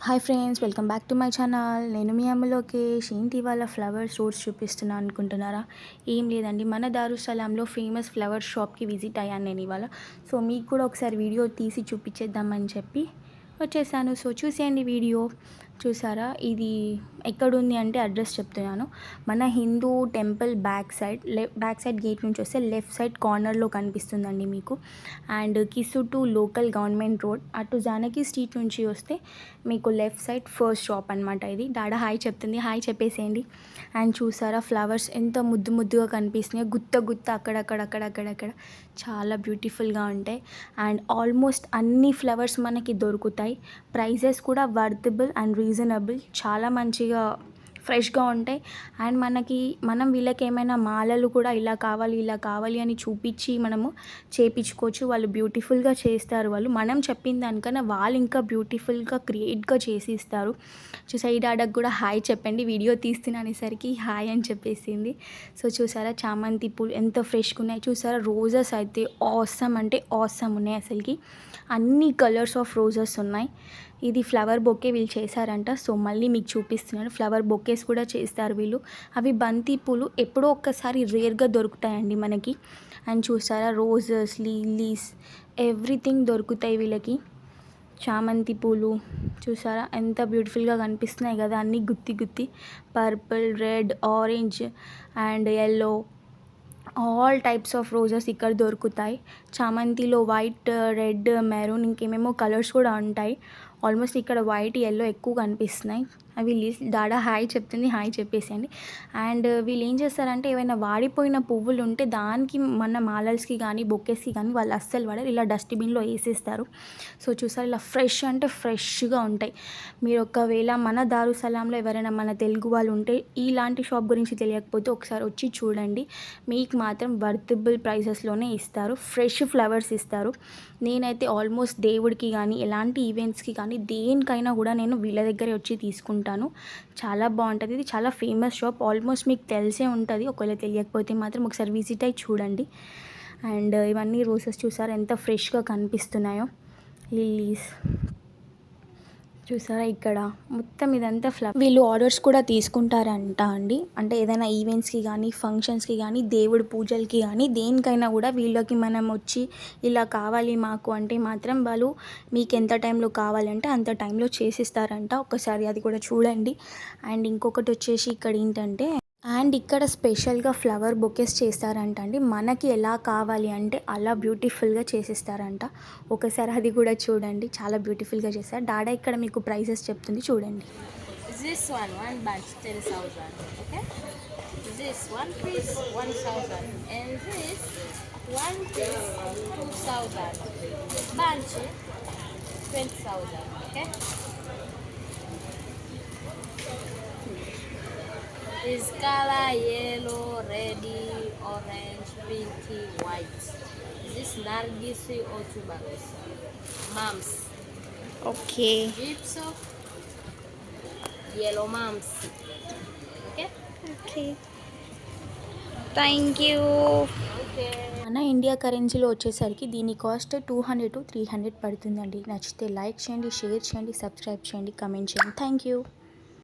Hi friends, welcome back to my channel. నేను మీ అమ్మ లోకేష్. ఏంటి ఇవాళ ఫ్లవర్ షోస్ చూపిస్తున్నా అనుకుంటున్నారా? ఏం లేదండి, మన దారుసలాంలో ఫేమస్ ఫ్లవర్ షాప్కి విజిట్ అయ్యాను నేను ఇవాళ. సో మీకు కూడా ఒకసారి వీడియో తీసి చూపించేద్దామని చెప్పి వచ్చేసాను. సో చూసేయండి వీడియో. చూసారా, ఇది ఎక్కడుంది అంటే అడ్రస్ చెప్తున్నాను. మన Hindu temple back side gate నుంచి వస్తే లెఫ్ట్ సైడ్ కార్నర్లో కనిపిస్తుందండి మీకు. అండ్ కిసు లోకల్ గవర్నమెంట్ రోడ్, అటు జానకి స్ట్రీట్ నుంచి వస్తే మీకు లెఫ్ట్ సైడ్ ఫస్ట్ షాప్ అనమాట. ఇది డాడా హాయ్ చెప్తుంది, హాయ్ చెప్పేసేయండి. అండ్ చూసారా ఫ్లవర్స్ ఎంత ముద్దుగా కనిపిస్తున్నాయి, గుత్త అక్కడక్కడ చాలా బ్యూటిఫుల్గా ఉంటాయి. అండ్ ఆల్మోస్ట్ అన్ని ఫ్లవర్స్ మనకి దొరుకుతాయి. ప్రైజెస్ కూడా వర్తబుల్ అండ్ రీజనబుల్, చాలా మంచిగా ఫ్రెష్గా ఉంటాయి. అండ్ మనం వీళ్ళకి ఏమైనా మాలలు కూడా ఇలా కావాలి అని చూపించి మనము చేయించుకోవచ్చు. వాళ్ళు బ్యూటిఫుల్గా చేస్తారు. మనం చెప్పిన దానికన్నా వాళ్ళు ఇంకా బ్యూటిఫుల్గా క్రియేట్గా చేసి ఇస్తారు. చూసారా, ఈ డాడకు కూడా హాయ్ చెప్పండి, వీడియో తీస్తున్నసరికి హాయ్ అని చెప్పేసింది. సో చూసారా చామంతి పూలు ఎంత ఫ్రెష్గా ఉన్నాయి. చూసారా రోజెస్ అయితే ఆసమ్ అంటే ఆసమ్ ఉన్నాయి. అసలుకి అన్ని కలర్స్ ఆఫ్ రోజెస్ ఉన్నాయి. ఇది ఫ్లవర్ బొకే వీళ్ళు చేశారంట. సో మళ్ళీ మీకు చూపిస్తున్నాను. ఫ్లవర్ బొకేస్ కూడా చేస్తారు వీళ్ళు. అవి బంతి పూలు ఎప్పుడో ఒక్కసారి రేర్గా దొరుకుతాయండి మనకి. అండ్ చూసారా రోజెస్, లిల్లీస్, ఎవ్రీథింగ్ దొరుకుతాయి వీళ్ళకి. చామంతి పూలు చూసారా ఎంత బ్యూటిఫుల్గా కనిపిస్తున్నాయి కదా, అన్నీ గుత్తి purple, red, orange and yellow, all types of roses ఇక్కడ దొరుకుతాయి. చామంతిలో వైట్, రెడ్, మెరూన్ ఇంకేమేమో కలర్స్ కూడా ఉంటాయి. ఆల్మోస్ట్ ఇక్కడ వైట్, ఎల్లో ఎక్కువ కనిపిస్తున్నాయి. అవి డాడా హాయ్ చెప్తుంది, హాయ్ చెప్పేసేయండి. అండ్ వీళ్ళు ఏం చేస్తారంటే ఏవైనా వాడిపోయిన పువ్వులు ఉంటే దానికి మన మాలల్స్కి కానీ బొకేస్కి కానీ వాళ్ళు అస్సలు వాడరు, ఇలా డస్ట్బిన్లో వేసేస్తారు. సో చూసారు ఇలా ఫ్రెష్ అంటే ఫ్రెష్గా ఉంటాయి. మీరు ఒకవేళ మన దారుసలాంలో ఎవరైనా మన తెలుగు వాళ్ళు ఉంటే ఇలాంటి షాప్ గురించి తెలియకపోతే ఒకసారి వచ్చి చూడండి. మీకు మాత్రం వర్తబుల్ ప్రైసెస్లోనే ఇస్తారు, ఫ్రెష్ ఫ్లవర్స్ ఇస్తారు. నేనైతే ఆల్మోస్ట్ దేవుడికి కానీ ఎలాంటి ఈవెంట్స్కి కానీ దేనికైనా కూడా నేను వీళ్ళ దగ్గరే వచ్చి తీసుకుంటాను. చాలా బాగుంటుంది. ఇది చాలా ఫేమస్ షాప్, ఆల్మోస్ట్ మీకు తెలిసే ఉంటుంది. ఒకవేళ తెలియకపోతే మాత్రం ఒకసారి విజిట్ అయ్యి చూడండి. అండ్ ఇవన్నీ రోజెస్ చూసారా ఎంత ఫ్రెష్గా కనిపిస్తున్నాయో. లిల్లీస్ చూసారా, ఇక్కడ మొత్తం ఇదంతా వీళ్ళు ఆర్డర్స్ కూడా తీసుకుంటారంట అండి. అంటే ఏదైనా ఈవెంట్స్కి కానీ ఫంక్షన్స్కి కానీ దేవుడి పూజలకి కానీ దేనికైనా కూడా వీళ్ళకి మనం వచ్చి ఇలా కావాలి మాకు అంటే మాత్రం వాళ్ళు మీకు ఎంత టైంలో కావాలంటే అంత టైంలో చేసిస్తారంట. ఒకసారి అది కూడా చూడండి. అండ్ ఇంకొకటి వచ్చేసి ఇక్కడ ఏంటంటే ఇక్కడ స్పెషల్గా ఫ్లవర్ బొకేస్ చేస్తారంట అండి. మనకి ఎలా కావాలి అంటే అలా బ్యూటిఫుల్గా చేసిస్తారంట. ఒకసారి అది కూడా చూడండి, చాలా బ్యూటిఫుల్గా చేస్తారు. డాడా ఇక్కడ మీకు ప్రైసెస్ చెప్తుంది చూడండి. This one bunch 10,000, okay? This one piece 1,000, and this one piece 2,000. Bunch 20,000, okay? Is color yellow, red, orange, pink, white. This Nargis or tuberose. Mums. Okay, Gypsum. Yellow mums. Okay? Okay, thank you. Okay. మన India కరెన్సీలో వచ్చేసరికి దీని cost 200 to 300 పడుతుందండి. నచ్చితే like చేయండి, share చేయండి, subscribe చేయండి, comment చేయండి. Thank you.